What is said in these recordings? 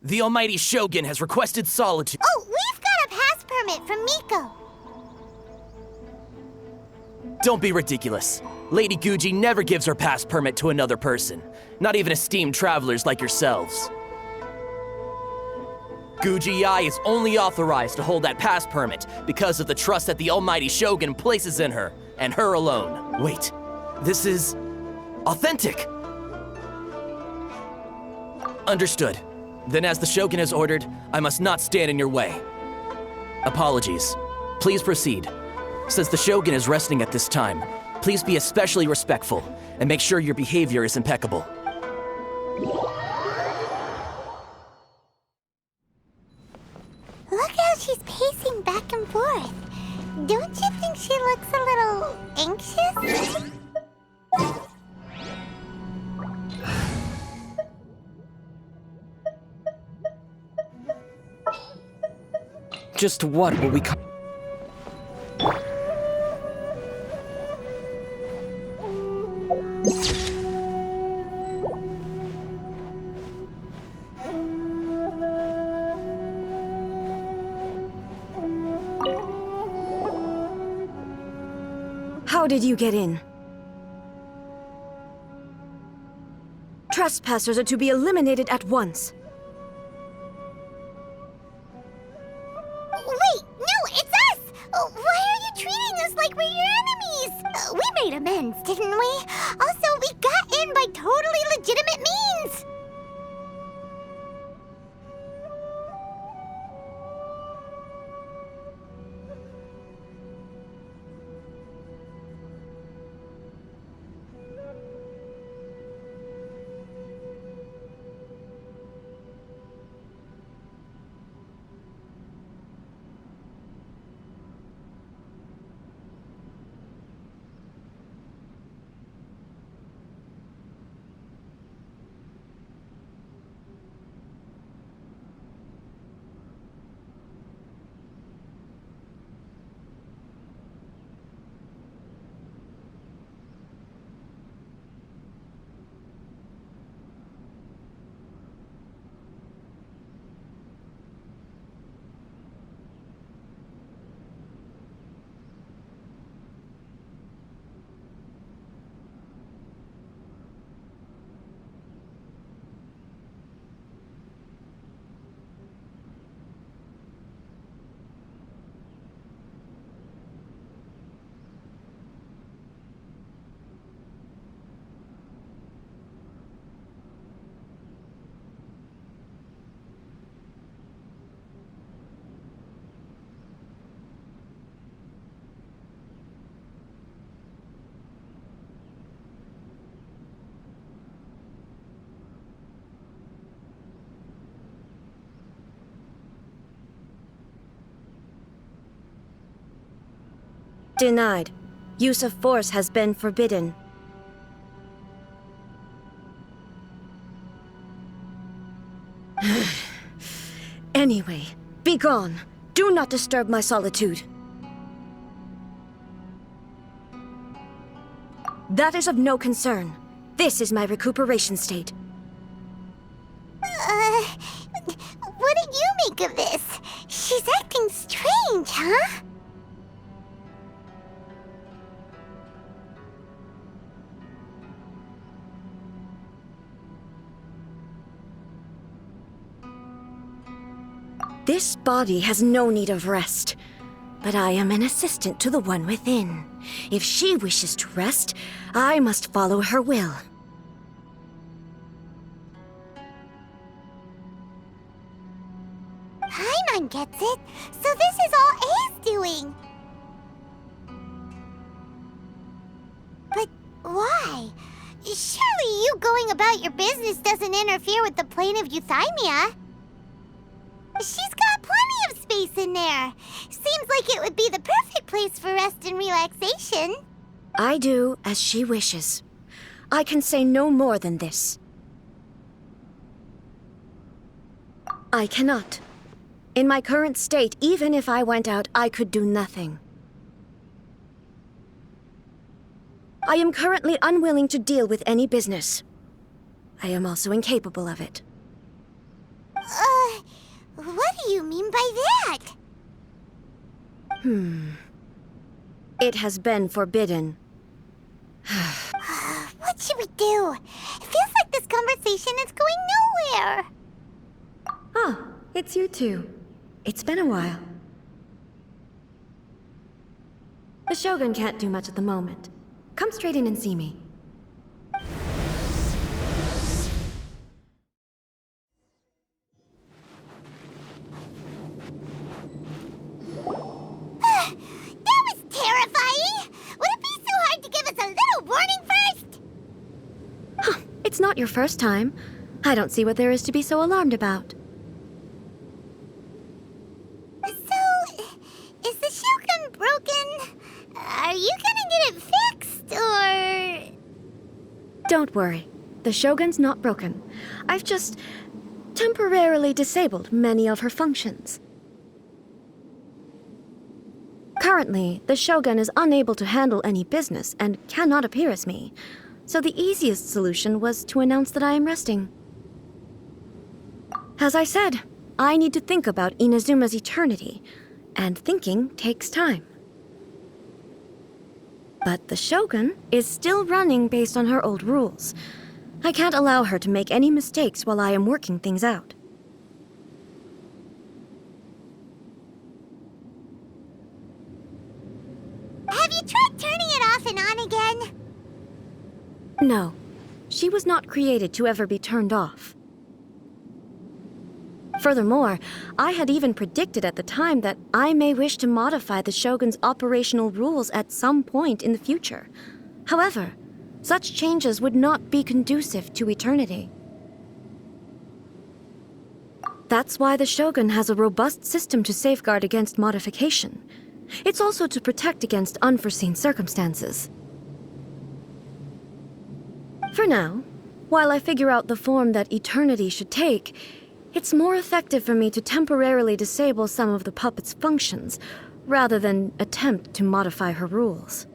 The almighty Shogun has requested solitude. Oh, we've got a pass permit from Miko. Don't be ridiculous. Lady Guji never gives her pass permit to another person, not even esteemed travelers like yourselves. Guji is only authorized to hold that pass permit because of the trust that the almighty Shogun places in her, and her alone. Wait, this is authentic. Understood. Then as the Shogun has ordered, I must not stand in your way. Apologies. Please proceed. Since the Shogun is resting at this time, please be especially respectful and make sure your behavior is impeccable. Look how she's pacing back and forth. Don't you think she looks a little anxious? Just what will we come? How did you get in? Trespassers are to be eliminated at once. Wait, no, it's us! Why are you treating us like we're your enemies? We made amends, didn't we? Also, we got in by totally legitimate means! Denied. Use of force has been forbidden. Anyway, be gone. Do not disturb my solitude. That is of no concern. This is my recuperation state. What do you make of this? She's acting strange, huh? This body has no need of rest, but I am an assistant to the one within. If she wishes to rest, I must follow her will. Paimon gets it, so this is all A's doing. But why? Surely you going about your business doesn't interfere with the plane of Euthymia. She's got plenty of space in there. Seems like it would be the perfect place for rest and relaxation. I do as she wishes. I can say no more than this. I cannot. In my current state, even if I went out, I could do nothing. I am currently unwilling to deal with any business. I am also incapable of it. What do you mean by that? It has been forbidden. What should we do? It feels like this conversation is going nowhere. Oh, it's you two. It's been a while. The Shogun can't do much at the moment. Come straight in and see me. That was terrifying! Would it be so hard to give us a little warning first? It's not your first time. I don't see what there is to be so alarmed about. So, is the Shogun broken? Are you gonna get it fixed, or...? Don't worry. The Shogun's not broken. I've just temporarily disabled many of her functions. Currently, the Shogun is unable to handle any business and cannot appear as me. So the easiest solution was to announce that I am resting. As I said, I need to think about Inazuma's eternity, and thinking takes time. But the Shogun is still running based on her old rules. I can't allow her to make any mistakes while I am working things out. Have you tried turning it off and on again? No, she was not created to ever be turned off. Furthermore, I had even predicted at the time that I may wish to modify the Shogun's operational rules at some point in the future. However, such changes would not be conducive to eternity. That's why the Shogun has a robust system to safeguard against modification. It's also to protect against unforeseen circumstances. For now, while I figure out the form that eternity should take, it's more effective for me to temporarily disable some of the puppet's functions, rather than attempt to modify her rules.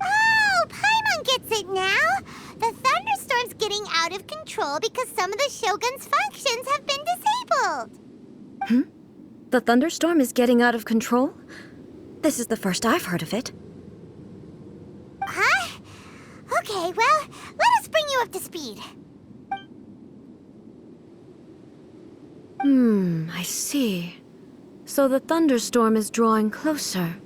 Oh, Paimon gets it now! The thunderstorm's getting out of control because some of the Shogun's functions have been disabled. The thunderstorm is getting out of control? This is the first I've heard of it. Huh? Okay, well, let us bring you up to speed. I see. So the thunderstorm is drawing closer.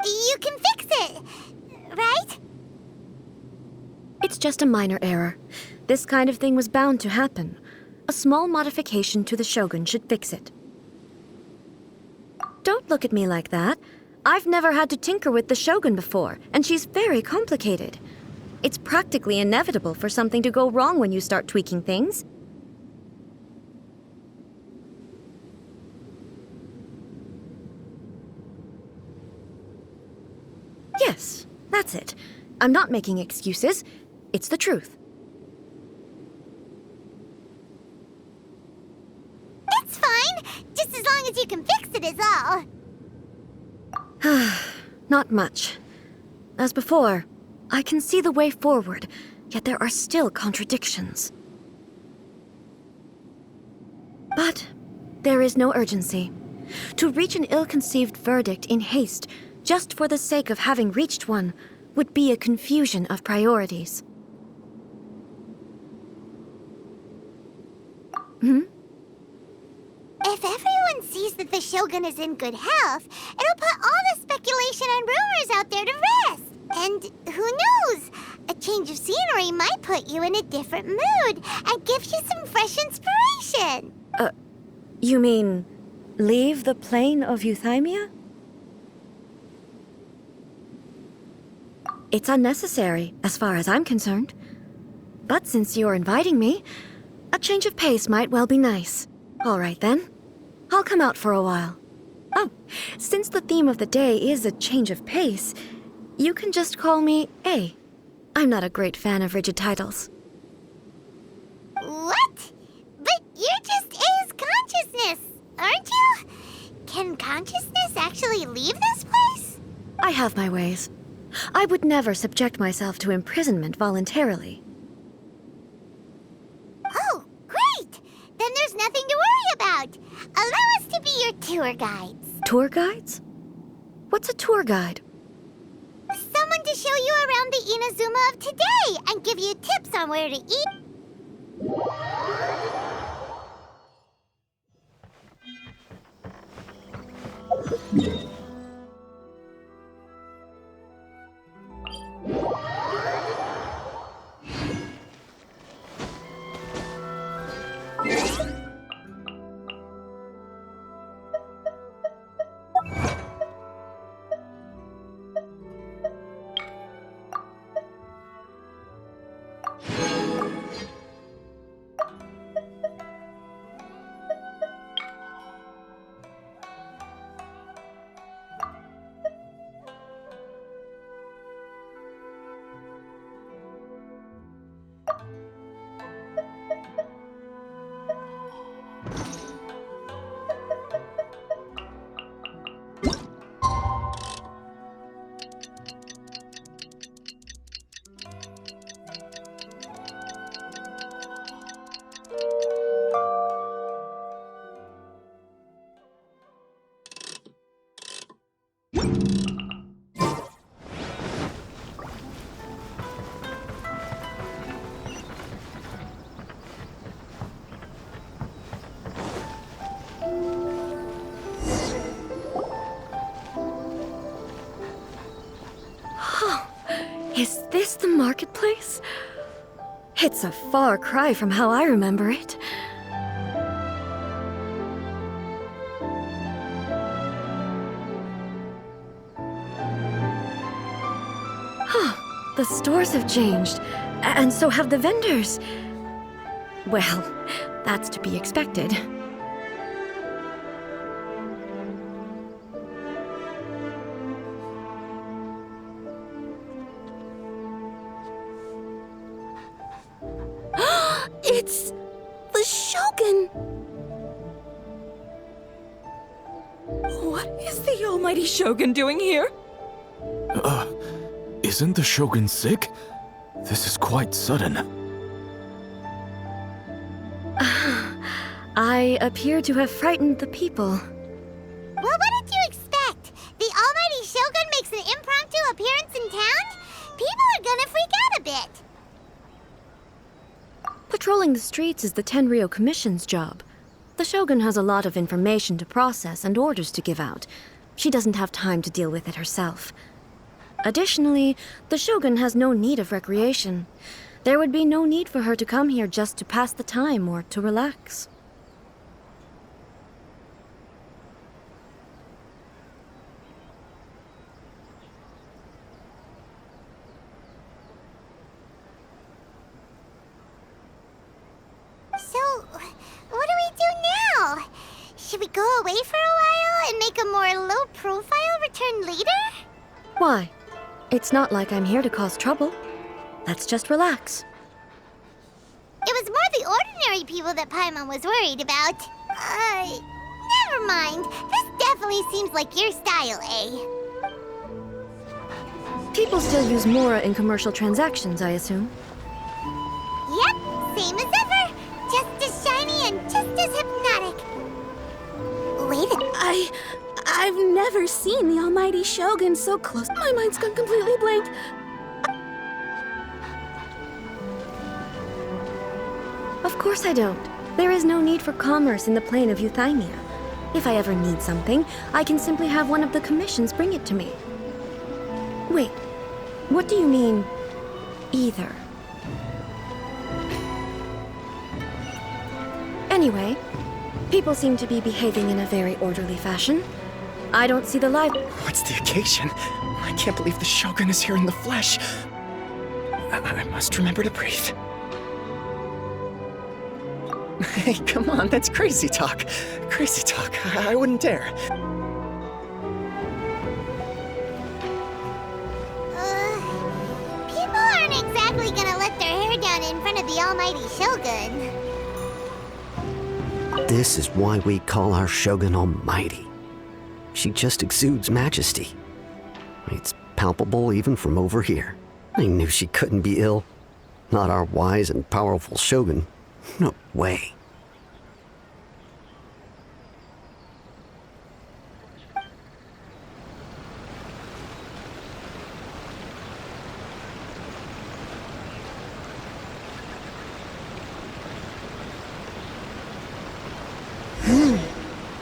You can fix it, right? It's just a minor error. This kind of thing was bound to happen. A small modification to the Shogun should fix it. Don't look at me like that. I've never had to tinker with the Shogun before, and she's very complicated. It's practically inevitable for something to go wrong when you start tweaking things. Yes, that's it. I'm not making excuses. It's the truth. It's fine, just as long as you can fix it is all. Not much. As before, I can see the way forward, yet there are still contradictions. But there is no urgency. To reach an ill-conceived verdict in haste, just for the sake of having reached one, would be a confusion of priorities. If everyone sees that the Shogun is in good health, it'll put all the speculation and rumors out there to rest. And who knows? A change of scenery might put you in a different mood and give you some fresh inspiration. You mean, leave the plane of euthymia? It's unnecessary, as far as I'm concerned. But since you're inviting me, a change of pace might well be nice. All right then. I'll come out for a while. Oh, since the theme of the day is a change of pace, you can just call me A. I'm not a great fan of rigid titles. What? But you're just A's consciousness, aren't you? Can consciousness actually leave this place? I have my ways. I would never subject myself to imprisonment voluntarily. Oh, great! Then there's nothing to worry about. Allow us to be your tour guides. Tour guides? What's a tour guide? Someone to show you around the Inazuma of today and give you tips on where to eat. Is this the marketplace? It's a far cry from how I remember it. Huh, the stores have changed, and so have the vendors. Well, that's to be expected. It's the Shogun! What is the almighty Shogun doing here? Isn't the Shogun sick? This is quite sudden. I appear to have frightened the people. Well, what did you expect? The almighty Shogun makes an impromptu appearance in town? People are gonna freak out a bit. Patrolling the streets is the Tenryou Commission's job. The Shogun has a lot of information to process and orders to give out. She doesn't have time to deal with it herself. Additionally, the Shogun has no need of recreation. There would be no need for her to come here just to pass the time or to relax. So, what do we do now? Should we go away for a while and make a more low-profile return later? Why? It's not like I'm here to cause trouble. Let's just relax. It was more the ordinary people that Paimon was worried about. Never mind. This definitely seems like your style, eh? People still use Mora in commercial transactions, I assume. Yep, same as ever. Just as shiny and just as hypnotic. Wait a... I've never seen the almighty Shogun so close. My mind's gone completely blank. Of course I don't. There is no need for commerce in the plane of Euthymia. If I ever need something, I can simply have one of the commissions bring it to me. Wait, what do you mean, either? Anyway, people seem to be behaving in a very orderly fashion. I don't see the light. What's the occasion? I can't believe the Shogun is here in the flesh. I must remember to breathe. Hey, come on, that's crazy talk. Crazy talk. I wouldn't dare. People aren't exactly gonna let their hair down in front of the almighty Shogun. This is why we call our Shogun Almighty. She just exudes majesty. It's palpable even from over here. I knew she couldn't be ill. Not our wise and powerful Shogun. No way.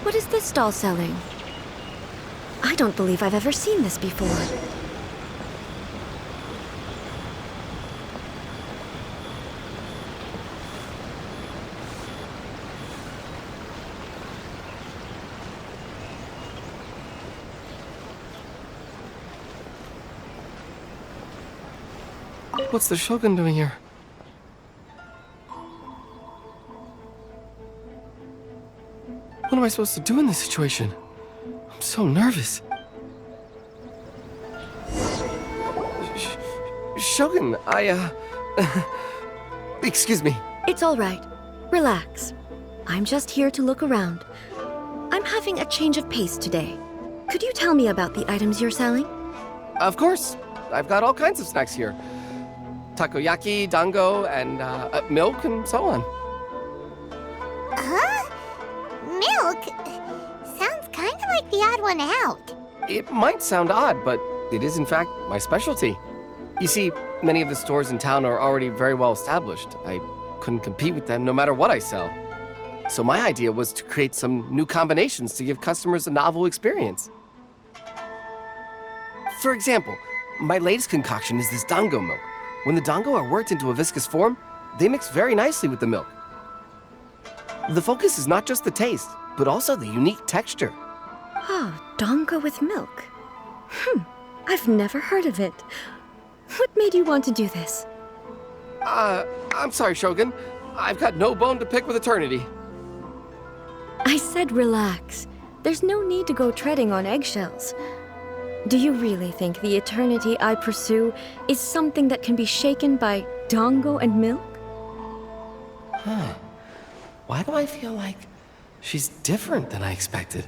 What is this stall selling? I don't believe I've ever seen this before. What's the Shogun doing here? What am I supposed to do in this situation? I'm so nervous. Shogun, excuse me. It's all right. Relax. I'm just here to look around. I'm having a change of pace today. Could you tell me about the items you're selling? Of course. I've got all kinds of snacks here. Takoyaki, dango, and milk, and so on. Huh? Milk? Sounds kind of like the odd one out. It might sound odd, but it is in fact my specialty. You see, many of the stores in town are already very well established. I couldn't compete with them no matter what I sell. So my idea was to create some new combinations to give customers a novel experience. For example, my latest concoction is this dango milk. When the dango are worked into a viscous form, they mix very nicely with the milk. The focus is not just the taste, but also the unique texture. Oh, dango with milk. I've never heard of it. What made you want to do this? I'm sorry, Shogun. I've got no bone to pick with eternity. I said relax. There's no need to go treading on eggshells. Do you really think the eternity I pursue is something that can be shaken by dango and milk? Huh. Why do I feel like she's different than I expected?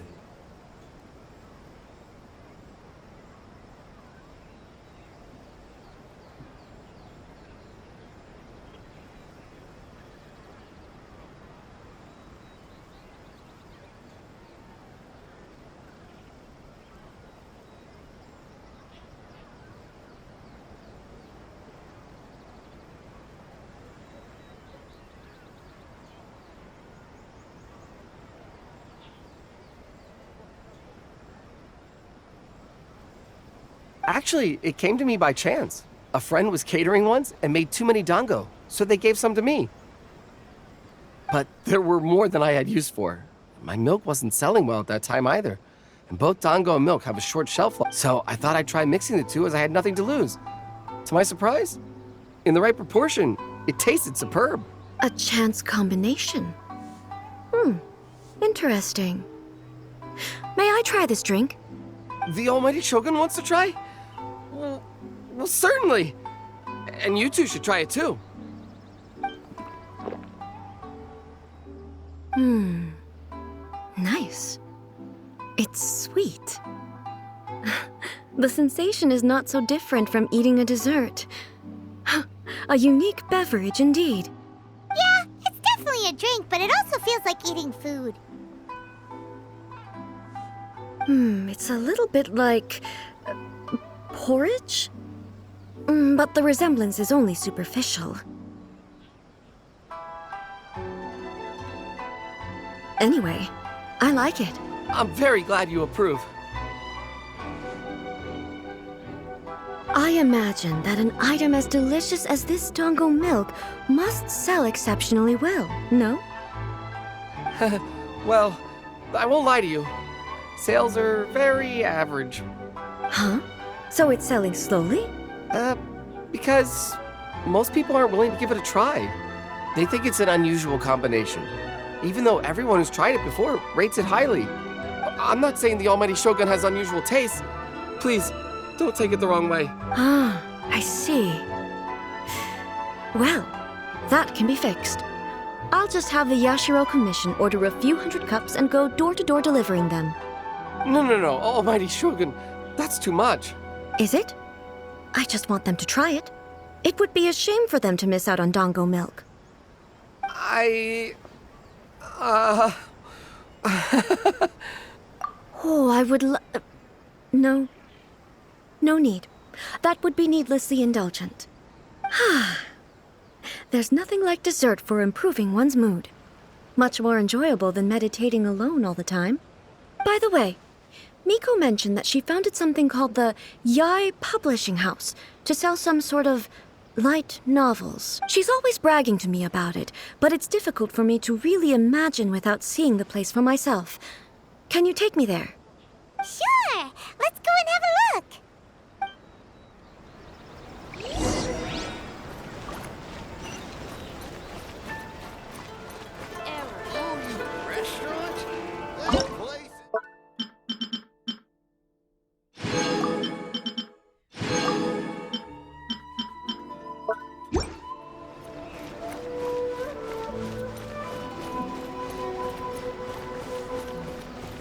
Actually, it came to me by chance. A friend was catering once and made too many dango, so they gave some to me. But there were more than I had use for. My milk wasn't selling well at that time either. And both dango and milk have a short shelf life, so I thought I'd try mixing the two as I had nothing to lose. To my surprise, in the right proportion, it tasted superb. A chance combination. Interesting. May I try this drink? The almighty Shogun wants to try? Well, certainly. And you two should try it too. Nice. It's sweet. The sensation is not so different from eating a dessert. A unique beverage indeed. Yeah, it's definitely a drink, but it also feels like eating food. It's a little bit like porridge? But the resemblance is only superficial. Anyway, I like it. I'm very glad you approve. I imagine that an item as delicious as this dango milk must sell exceptionally well, no? Well, I won't lie to you. Sales are very average. Huh? So it's selling slowly? Because most people aren't willing to give it a try. They think it's an unusual combination, even though everyone who's tried it before rates it highly. I'm not saying the Almighty Shogun has unusual tastes. Please, don't take it the wrong way. Ah, I see. Well, that can be fixed. I'll just have the Yashiro Commission order a few hundred cups and go door to door delivering them. No, Almighty Shogun, that's too much. Is it? I just want them to try it. It would be a shame for them to miss out on Dango milk. Oh, I would No. No need. That would be needlessly indulgent. There's nothing like dessert for improving one's mood. Much more enjoyable than meditating alone all the time. By the way, Miko mentioned that she founded something called the Yai Publishing House to sell some sort of light novels. She's always bragging to me about it, but it's difficult for me to really imagine without seeing the place for myself. Can you take me there? Sure! Let's go and have a look!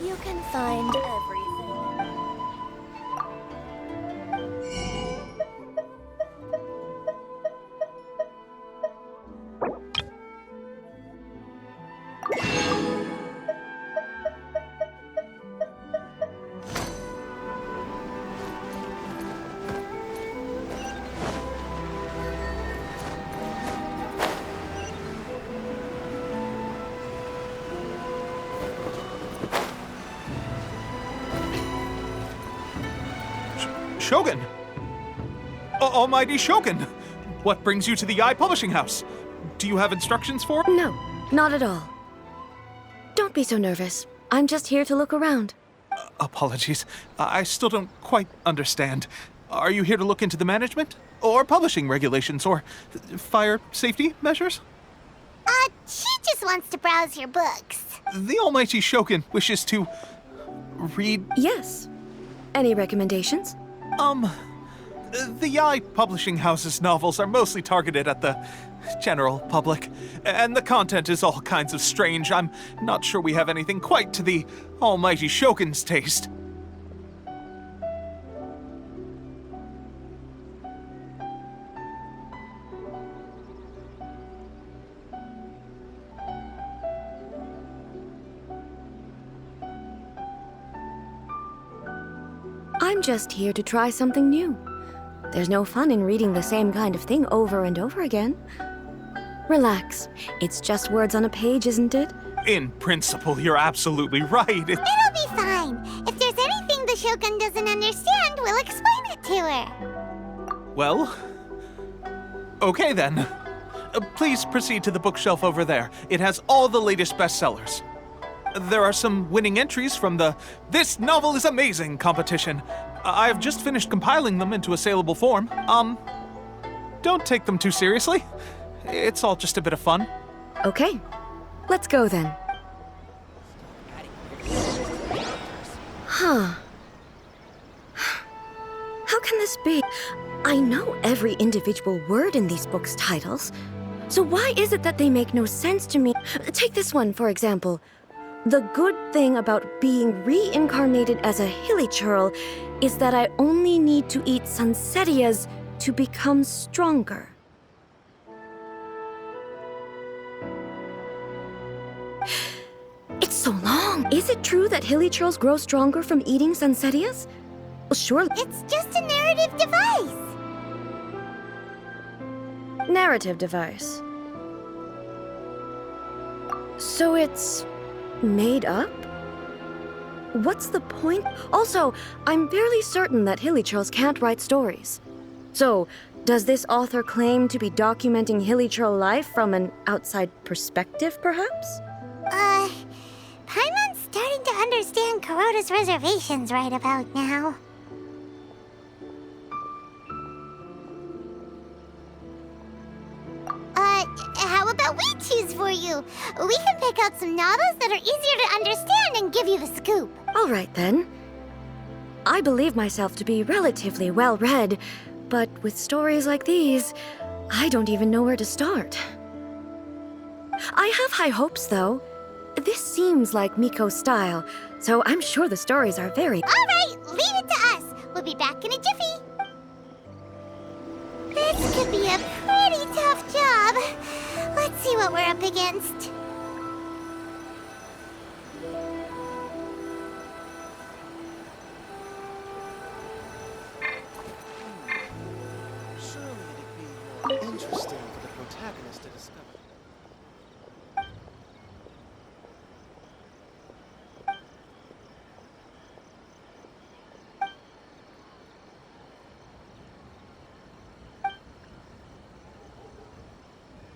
You can find everything. Shogun! Almighty Shogun! What brings you to the Yai Publishing House? Do you have instructions for? No, not at all. Don't be so nervous. I'm just here to look around. Apologies. I still don't quite understand. Are you here to look into the management? Or publishing regulations? Or fire safety measures? She just wants to browse your books. The Almighty Shogun wishes to read. Yes. Any recommendations? The Yai Publishing House's novels are mostly targeted at the general public, and the content is all kinds of strange. I'm not sure we have anything quite to the Almighty Shogun's taste. I'm just here to try something new. There's no fun in reading the same kind of thing over and over again. Relax. It's just words on a page, isn't it? In principle, you're absolutely right. It'll be fine. If there's anything the Shogun doesn't understand, we'll explain it to her. Well, okay then. Please proceed to the bookshelf over there. It has all the latest bestsellers. There are some winning entries from the This Novel is Amazing competition. I've just finished compiling them into a saleable form. Don't take them too seriously. It's all just a bit of fun. Okay. Let's go then. Huh. How can this be? I know every individual word in these books' titles. So why is it that they make no sense to me? Take this one, for example. The good thing about being reincarnated as a hilly churl is that I only need to eat sunsetias to become stronger. It's so long. Is it true that hilly churls grow stronger from eating sunsetias? Well, surely. It's just a narrative device. Narrative device. So it's made up? What's the point? Also, I'm fairly certain that hilly churls can't write stories. So, does this author claim to be documenting hilly churl life from an outside perspective, perhaps? Paimon's starting to understand Kuroda's reservations right about now. How about we choose for you? We can pick out some novels that are easier to understand and give you the scoop. All right, then. I believe myself to be relatively well-read, but with stories like these, I don't even know where to start. I have high hopes, though. This seems like Miko's style, so I'm sure the stories are very... All right, leave it to us. We'll be back in a jiffy. This could be a pretty tough job. Let's see what we're up against. Surely it'd be more interesting for the protagonist to discover.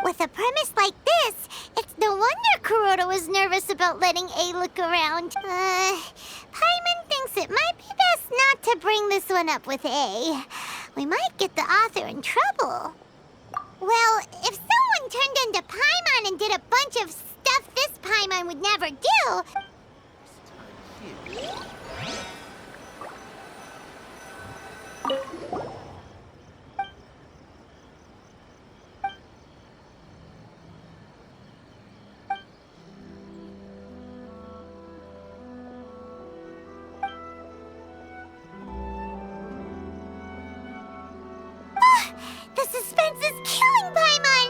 With a premise like this, it's no wonder Kuroda was nervous about letting A look around. Paimon thinks it might be best not to bring this one up with A. We might get the author in trouble. Well, if someone turned into Paimon and did a bunch of stuff this Paimon would never do... The suspense is killing Paimon!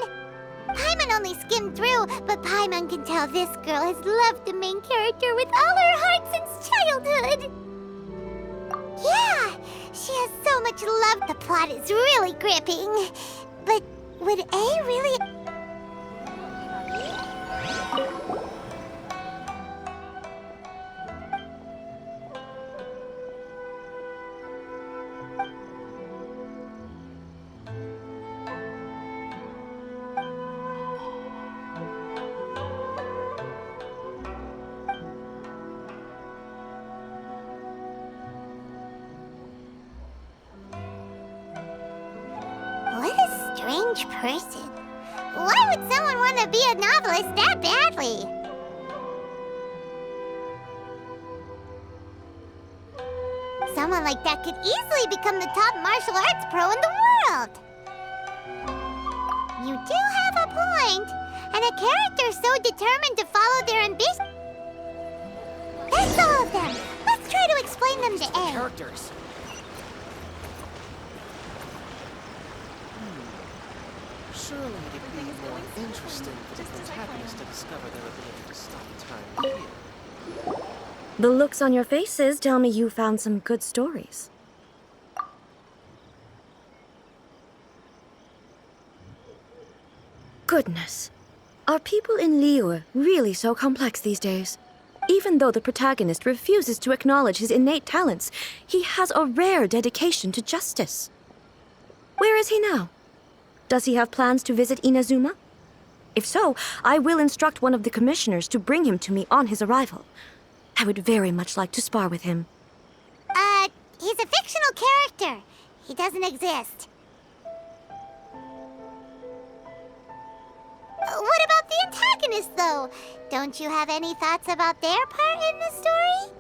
Paimon only skimmed through, but Paimon can tell this girl has loved the main character with all her heart since childhood. Yeah, she has so much love. The plot is really gripping. But would A really... What a strange person. Why would someone want to be a novelist that badly? Someone like that could easily become the top martial arts pro in the world. You do have a point. And a character so determined to follow their ambition. That's all of them. Let's try to explain them to A. Characters. Surely it'd be more interesting for the protagonist to discover their ability to stop time here. The looks on your faces tell me you found some good stories. Goodness. Are people in Liyue really so complex these days? Even though the protagonist refuses to acknowledge his innate talents, he has a rare dedication to justice. Where is he now? Does he have plans to visit Inazuma? If so, I will instruct one of the commissioners to bring him to me on his arrival. I would very much like to spar with him. He's a fictional character. He doesn't exist. What about the antagonist, though? Don't you have any thoughts about their part in the story?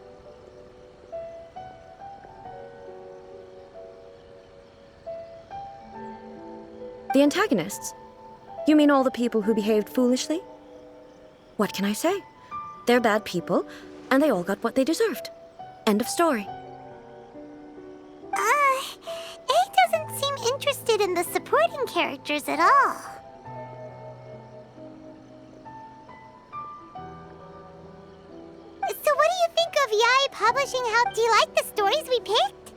The antagonists? You mean all the people who behaved foolishly? What can I say? They're bad people, and they all got what they deserved. End of story. A doesn't seem interested in the supporting characters at all. So what do you think of Yae Publishing? How do you like the stories we picked?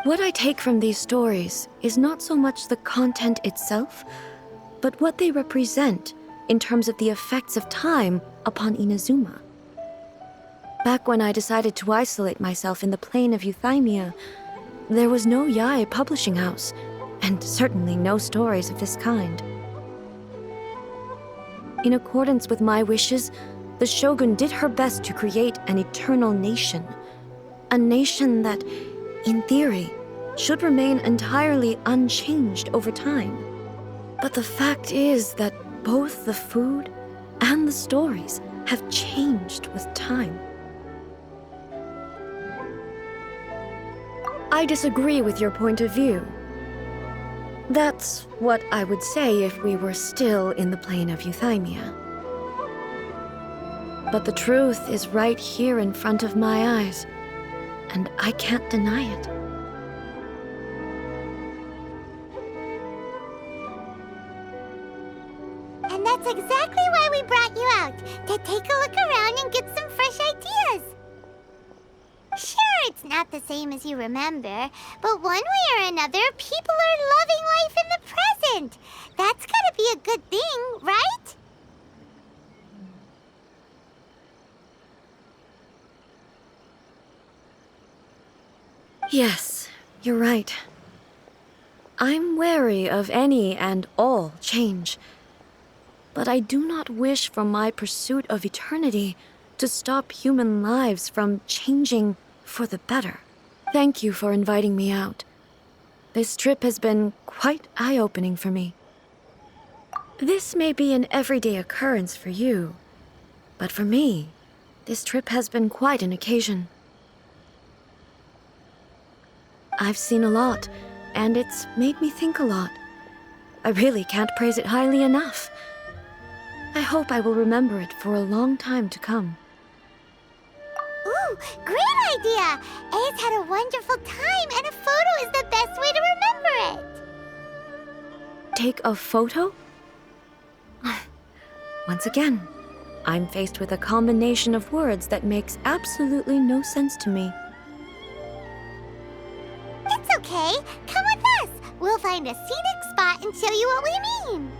What I take from these stories is not so much the content itself, but what they represent in terms of the effects of time upon Inazuma. Back when I decided to isolate myself in the plain of Euthymia, there was no Yae publishing house, and certainly no stories of this kind. In accordance with my wishes, the Shogun did her best to create an eternal nation. A nation that, in theory, should remain entirely unchanged over time. But the fact is that both the food and the stories have changed with time. I disagree with your point of view. That's what I would say if we were still in the plane of euthymia. But the truth is right here in front of my eyes, and I can't deny it. And that's exactly why we brought you out, to take a look around and get some fresh ideas. Sure, it's not the same as you remember, but one way or another, people are loving life in the present. That's gotta be a good thing, right? Yes, you're right. I'm wary of any and all change. But I do not wish for my pursuit of eternity to stop human lives from changing for the better. Thank you for inviting me out. This trip has been quite eye-opening for me. This may be an everyday occurrence for you, but for me, this trip has been quite an occasion. I've seen a lot, and it's made me think a lot. I really can't praise it highly enough. I hope I will remember it for a long time to come. Ooh, great idea! A's had a wonderful time, and a photo is the best way to remember it. Take a photo? Once again, I'm faced with a combination of words that makes absolutely no sense to me. It's okay. Come with us. We'll find a scenic spot and show you what we mean.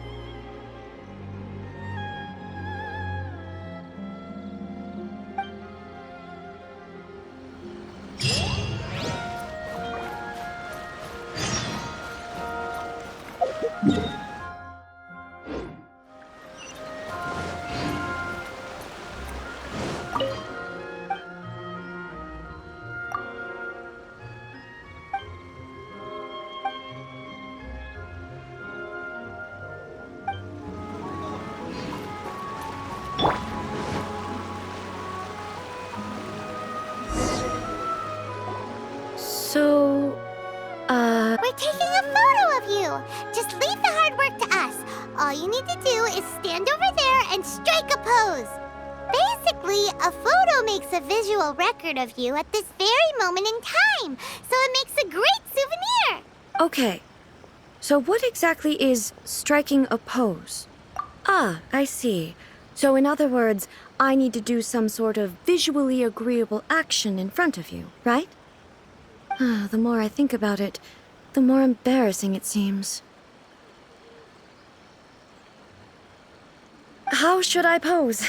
We're taking a photo of you. Just leave the hard work to us. All you need to do is stand over there and strike a pose. Basically, a photo makes a visual record of you at this very moment in time, so it makes a great souvenir. Okay, so what exactly is striking a pose? Ah, I see. So in other words, I need to do some sort of visually agreeable action in front of you, right? The more I think about it, the more embarrassing it seems. How should I pose?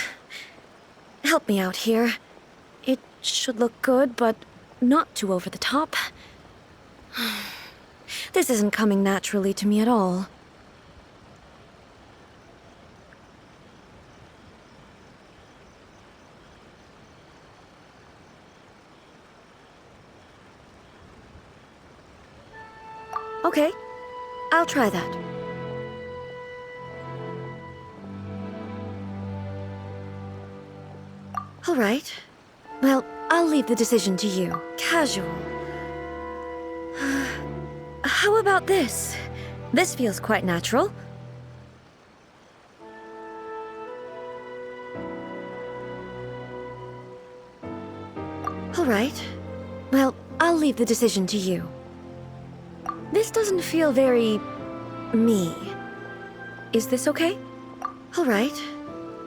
Help me out here. It should look good, but not too over the top. This isn't coming naturally to me at all. Okay, I'll try that. All right. Well, I'll leave the decision to you. Casual. How about this? This feels quite natural. All right. Well, I'll leave the decision to you. This doesn't feel very... me. Is this okay? All right.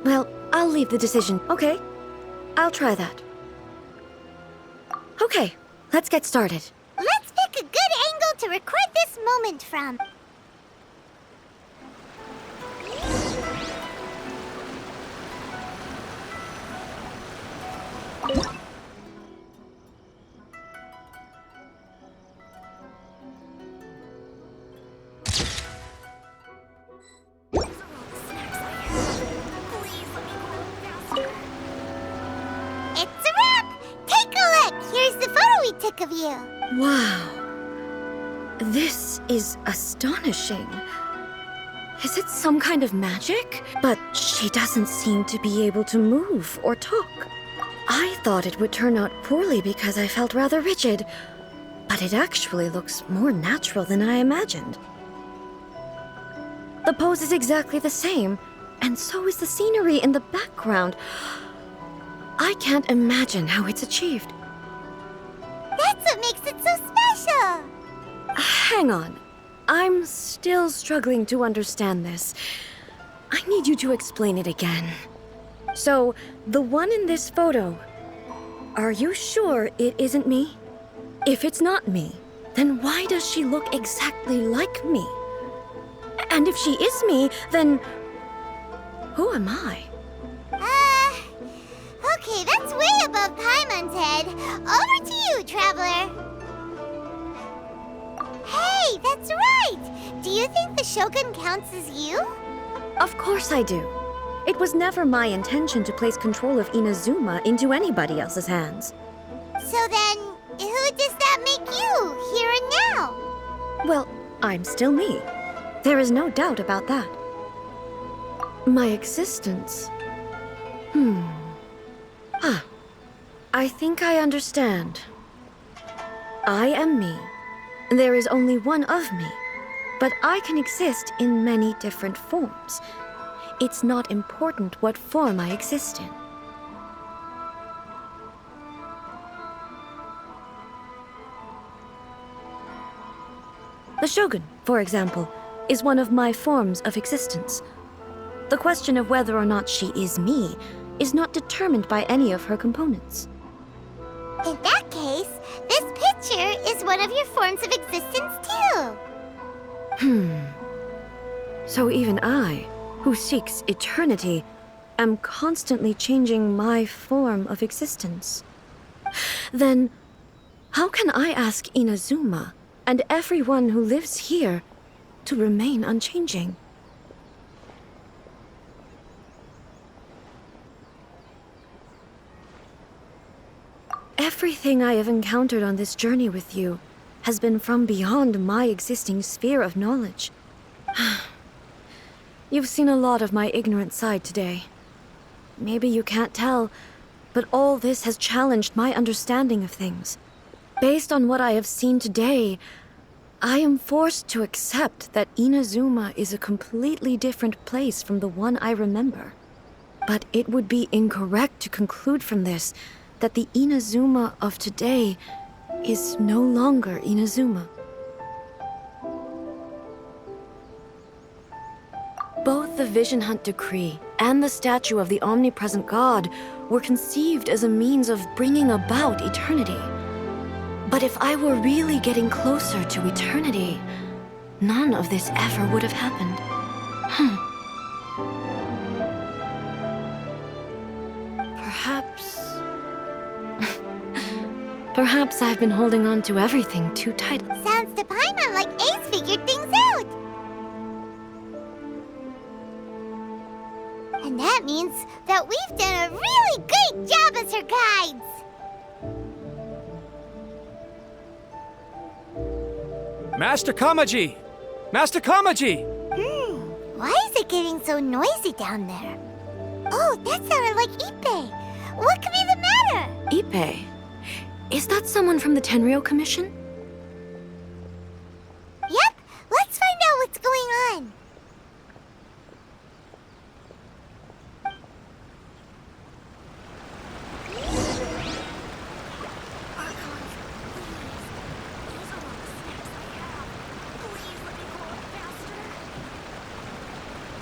Well, I'll leave the decision. Okay. I'll try that. Okay, let's get started. Let's pick a good angle to record this moment from. we took of you. Wow. This is astonishing. Is it some kind of magic? But she doesn't seem to be able to move or talk. I thought it would turn out poorly because I felt rather rigid, but it actually looks more natural than I imagined. The pose is exactly the same, and so is the scenery in the background. I can't imagine how it's achieved. That's what makes it so special. Hang on. I'm still struggling to understand this. I need you to explain it again. So, the one in this photo, are you sure it isn't me? If it's not me, then why does she look exactly like me? And if she is me, then who am I? Okay, that's way above Paimon's head. Over to you, Traveler. Hey, that's right! Do you think the Shogun counts as you? Of course I do. It was never my intention to place control of Inazuma into anybody else's hands. So then, who does that make you, here and now? Well, I'm still me. There is no doubt about that. My existence... I think I understand. I am me. There is only one of me, but I can exist in many different forms. It's not important what form I exist in. The Shogun, for example, is one of my forms of existence. The question of whether or not she is me is not determined by any of her components. In that case, this picture is one of your forms of existence too. So even I, who seeks eternity, am constantly changing my form of existence. Then, how can I ask Inazuma and everyone who lives here to remain unchanging? Everything I have encountered on this journey with you has been from beyond my existing sphere of knowledge. You've seen a lot of my ignorant side today. Maybe you can't tell, but all this has challenged my understanding of things. Based on what I have seen today, I am forced to accept that Inazuma is a completely different place from the one I remember. But it would be incorrect to conclude from this that the Inazuma of today is no longer Inazuma. Both the Vision Hunt Decree and the statue of the omnipresent God were conceived as a means of bringing about eternity. But if I were really getting closer to eternity, none of this ever would have happened. Perhaps I've been holding on to everything too tightly. Sounds to Paimon like Ace figured things out. And that means that we've done a really great job as her guides. Master Kamaji! Master Kamaji! Why is it getting so noisy down there? Oh, that sounded like Ippei. What could be the matter? Ippei? Is that someone from the Tenryou Commission?